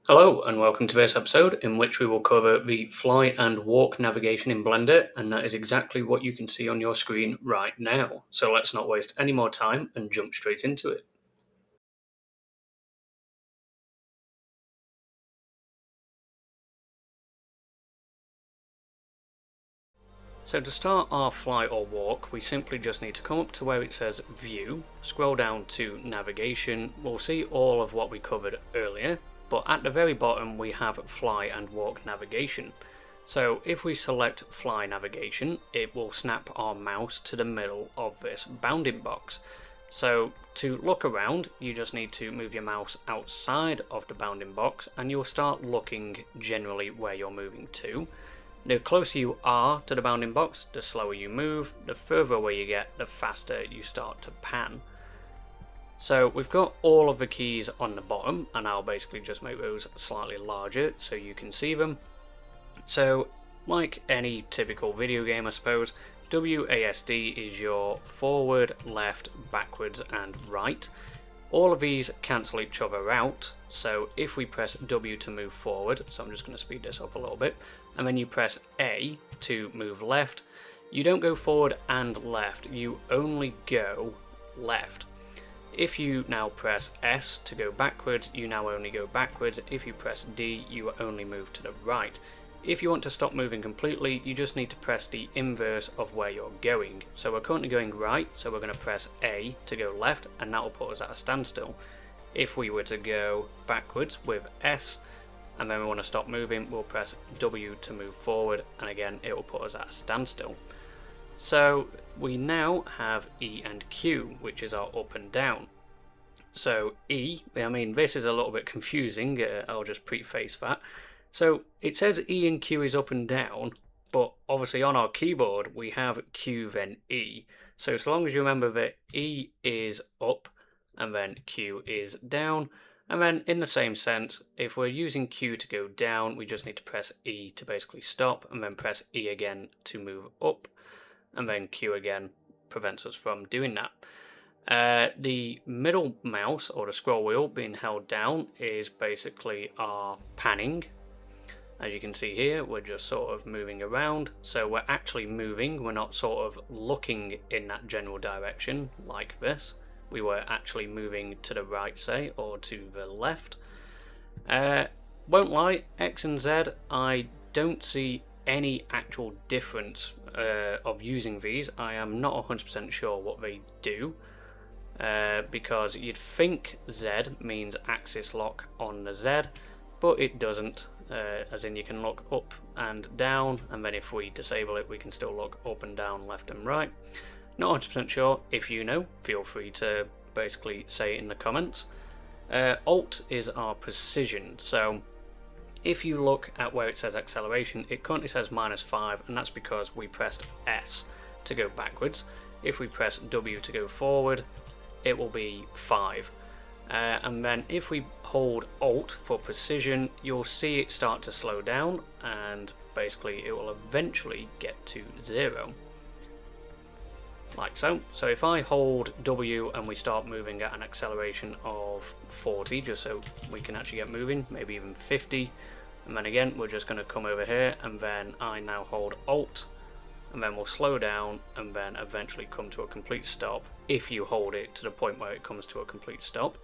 Hello and welcome to this episode in which we will cover the fly and walk navigation in Blender, and that is exactly what you can see on your screen right now. So let's not waste any more time and jump straight into it. So to start our fly or walk, we simply just need to come up to where it says View, scroll down to Navigation. We'll see all of what we covered earlier, but at the very bottom we have Fly and Walk Navigation. So if we select Fly Navigation, it will snap our mouse to the middle of this bounding box. So to look around, you just need to move your mouse outside of the bounding box and you'll start looking generally where you're moving to. The closer you are to the bounding box, the slower you move, the further away you get, the faster you start to pan. So we've got all of the keys on the bottom, and I'll basically just make those slightly larger so you can see them. So, like any typical video game I suppose, WASD is your forward, left, backwards and right. All of these cancel each other out, so if we press W to move forward, so I'm just going to speed this up a little bit, and then you press A to move left, you don't go forward and left, you only go left. If you now press S to go backwards, you now only go backwards. If you press D, you only move to the right. If you want to stop moving completely, you just need to press the inverse of where you're going. So we're currently going right, so we're going to press A to go left, and that will put us at a standstill. If we were to go backwards with S, and then we want to stop moving, we'll press W to move forward, and again it will put us at a standstill. So we now have E and Q, which is our up and down. So E, I mean this is a little bit confusing, I'll just preface that. So it says E and Q is up and down, but obviously on our keyboard we have Q then E. So long as you remember that E is up and then Q is down, and then in the same sense, if we're using Q to go down, we just need to press E to basically stop, and then press E again to move up, and then Q again prevents us from doing that. The middle mouse, or the scroll wheel, being held down is basically our panning. As you can see here, we're just sort of moving around, so we're actually moving, we're not sort of looking in that general direction like this. We were actually moving to the right, say, or to the left. Won't lie, X and Z, I don't see any actual difference of using these. I am not 100% sure what they do, because you'd think Z means axis lock on the Z, but it doesn't, as in you can look up and down, and then if we disable it we can still look up and down, left and right. Not 100% sure. If you know, feel free to basically say it in the comments. Alt is our precision, so if you look at where it says acceleration, it currently says -5, and that's because we pressed S to go backwards. If we press W to go forward, it will be 5. And then if we hold Alt for precision, you'll see it start to slow down, and basically it will eventually get to 0. Like so. So if I hold W and we start moving at an acceleration of 40, just so we can actually get moving, maybe even 50, and then again we're just going to come over here, and then I now hold Alt, and then we'll slow down and then eventually come to a complete stop if you hold it to the point where it comes to a complete stop.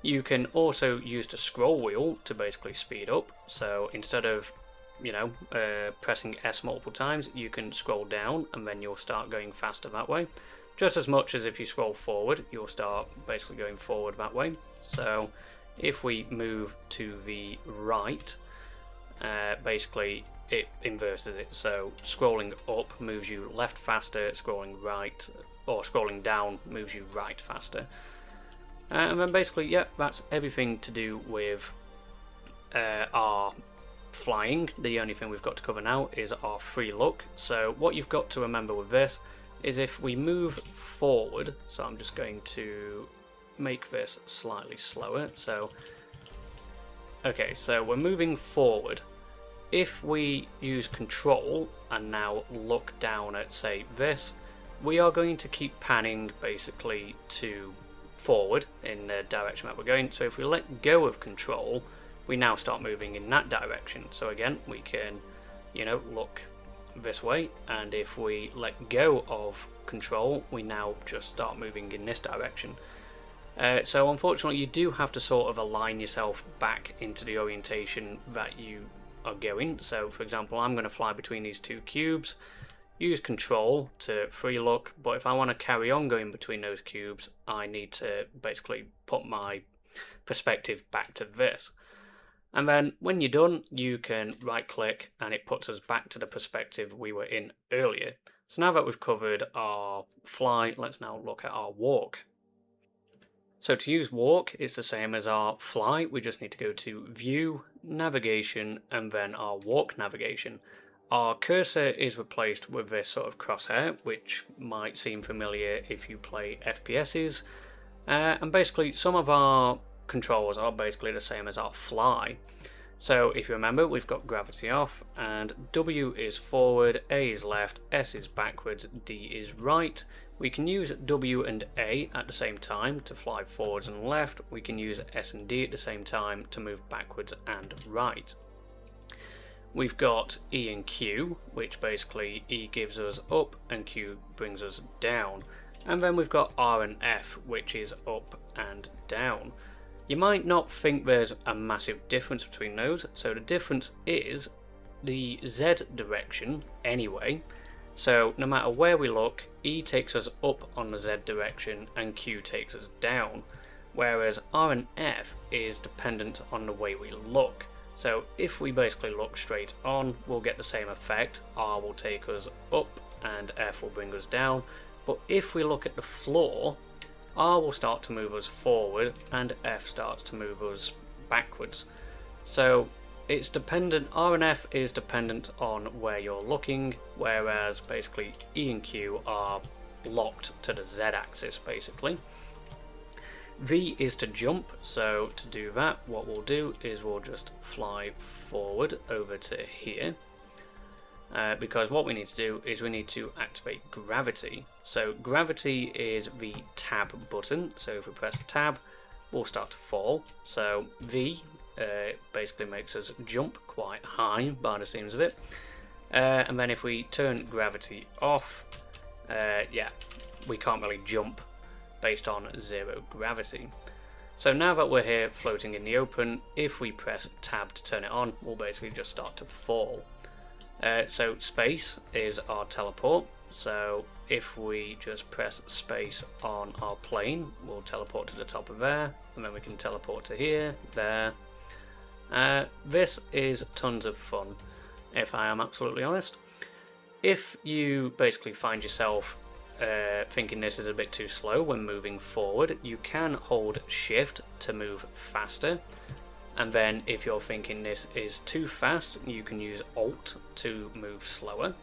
You can also use the scroll wheel to basically speed up, so instead of pressing S multiple times, you can scroll down and then you'll start going faster that way. Just as much as if you scroll forward, you'll start basically going forward that way. So if we move to the right, basically it inverses it. So scrolling up moves you left faster, scrolling right, or scrolling down moves you right faster. And then basically, yeah, that's everything to do with our flying. The only thing we've got to cover now is our free look. So what you've got to remember with this is if we move forward, so I'm just going to make this slightly slower. So okay, so we're moving forward. If we use control and now look down at, say, this, we are going to keep panning basically to forward in the direction that we're going. So if we let go of control, we now start moving in that direction. So again, we can, look this way, and if we let go of control, we now just start moving in this direction. So unfortunately, you do have to sort of align yourself back into the orientation that you are going. So for example, I'm going to fly between these two cubes, use control to free look, but if I want to carry on going between those cubes, I need to basically put my perspective back to this. And then when you're done, you can right click and it puts us back to the perspective we were in earlier. So now that we've covered our fly, let's now look at our walk. So to use walk, it's the same as our fly. We just need to go to view, navigation, and then our walk navigation. Our cursor is replaced with this sort of crosshair, which might seem familiar if you play FPSs. And basically some of our controls are basically the same as our fly. So if you remember, we've got gravity off, and W is forward, A is left, S is backwards, D is right. We can use W and A at the same time to fly forwards and left. We can use S and D at the same time to move backwards and right. We've got E and Q, which basically E gives us up and Q brings us down. And then we've got R and F, which is up and down. You might not think there's a massive difference between those. So the difference is the Z direction anyway. So no matter where we look, E takes us up on the Z direction and Q takes us down, whereas R and F is dependent on the way we look. So if we basically look straight on, we'll get the same effect. R will take us up and F will bring us down. But if we look at the floor, R will start to move us forward and F starts to move us backwards. So it's dependent, R and F is dependent on where you're looking, whereas basically E and Q are locked to the Z axis basically. V is to jump, so to do that, what we'll do is we'll just fly forward over to here. Because what we need to do is we need to activate gravity. So gravity is the tab button, so if we press tab, we'll start to fall. So V basically makes us jump quite high by the seams of it. And then if we turn gravity off, yeah, we can't really jump based on zero gravity. So now that we're here floating in the open, if we press tab to turn it on, we'll basically just start to fall. So space is our teleport. So if we just press space on our plane, we'll teleport to the top of there, and then we can teleport to here, there. This is tons of fun, if I am absolutely honest. If you basically find yourself thinking this is a bit too slow when moving forward, you can hold shift to move faster. And then if you're thinking this is too fast, you can use Alt to move slower.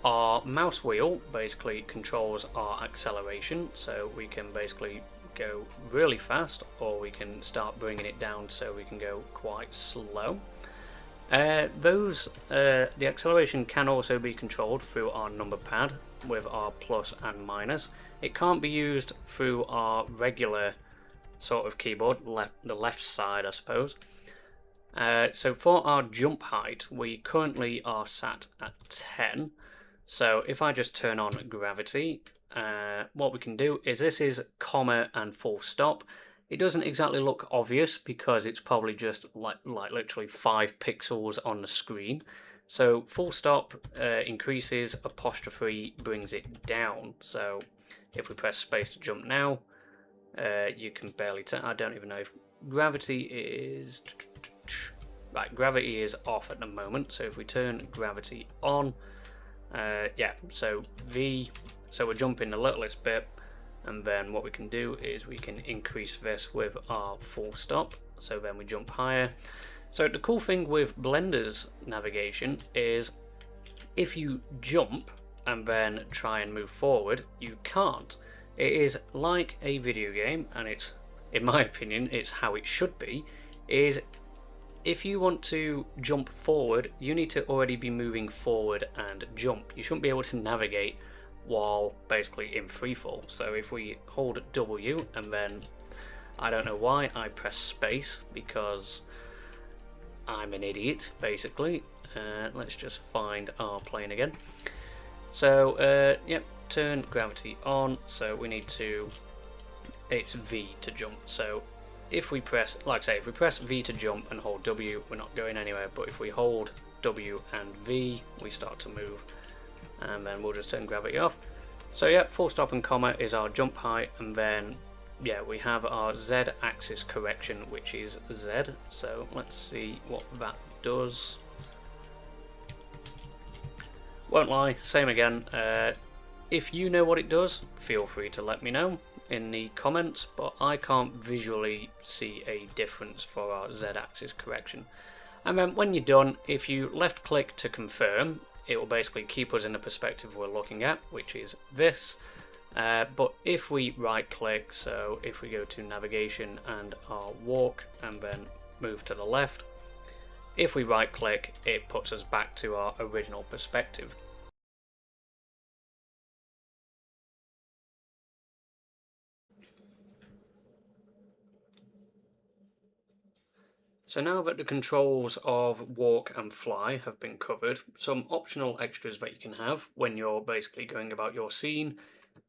Our mouse wheel basically controls our acceleration, so we can basically go really fast, or we can start bringing it down so we can go quite slow. The acceleration can also be controlled through our number pad with our plus and minus. It can't be used through our regular sort of keyboard, the left side I suppose. So for our jump height, we currently are sat at 10. So if I just turn on gravity, what we can do is this is comma and full stop. It doesn't exactly look obvious because it's probably just like literally 5 pixels on the screen. So full stop increases, apostrophe brings it down. So if we press space to jump now, you can barely tell. I don't even know if gravity is right. Gravity is off at the moment. So if we turn gravity on, yeah. So V. So we're jumping the littlest bit, and then what we can do is we can increase this with our full stop. So then we jump higher. So the cool thing with Blender's navigation is if you jump and then try and move forward, you can't. It is like a video game, and it's, in my opinion, it's how it should be, is if you want to jump forward, you need to already be moving forward and jump. You shouldn't be able to navigate while basically in freefall. So if we hold W and then I don't know why I press space, because I'm an idiot, basically. Let's just find our plane again. So, yep, turn gravity on, so we need to, it's V to jump. So if we press, like I say, if we press V to jump and hold W, we're not going anywhere, but if we hold W and V, we start to move, and then we'll just turn gravity off. So yeah, full stop and comma is our jump height, and then yeah, we have our Z axis correction, which is Z. So let's see what that does. Won't lie, same again. If you know what it does, feel free to let me know in the comments, but I can't visually see a difference for our Z-axis correction. And then when you're done, if you left click to confirm, it will basically keep us in the perspective we're looking at, which is this. But if we right click, so if we go to navigation and our walk and then move to the left, if we right click, it puts us back to our original perspective. So now that the controls of walk and fly have been covered, some optional extras that you can have when you're basically going about your scene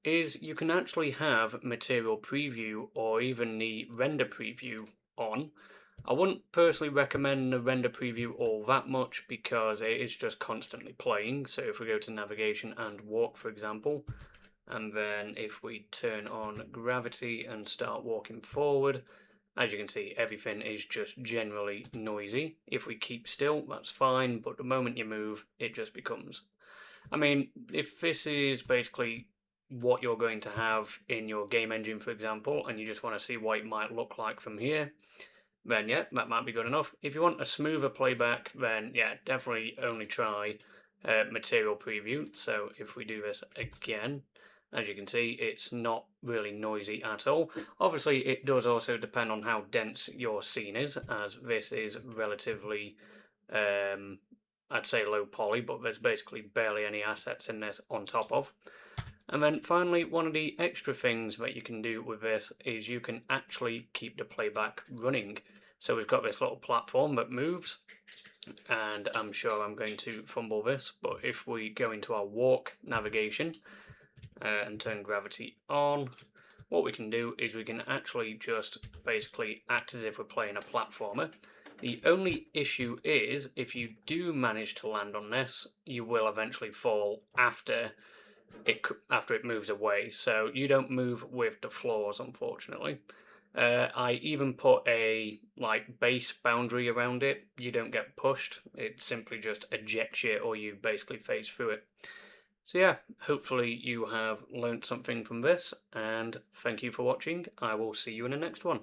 is you can actually have material preview or even the render preview on. I wouldn't personally recommend the render preview all that much because it is just constantly playing. So if we go to navigation and walk, for example, and then if we turn on gravity and start walking forward, as you can see, everything is just generally noisy. If we keep still, that's fine, but the moment you move, it just becomes... I mean, if this is basically what you're going to have in your game engine, for example, and you just want to see what it might look like from here, then yeah, that might be good enough. If you want a smoother playback, then yeah, definitely only try material preview. So if we do this again, as you can see, it's not really noisy at all. Obviously, it does also depend on how dense your scene is, as this is relatively, I'd say low poly, but there's basically barely any assets in this on top of. And then finally, one of the extra things that you can do with this is you can actually keep the playback running. So we've got this little platform that moves, and I'm sure I'm going to fumble this, but if we go into our walk navigation, and turn gravity on, what we can do is we can actually just basically act as if we're playing a platformer. The only issue is if you do manage to land on this, you will eventually fall after it moves away, so you don't move with the floors, unfortunately. I even put a base boundary around it. You don't get pushed, it simply just ejects you, or you basically phase through it. So yeah, hopefully you have learnt something from this, and thank you for watching. I will see you in the next one.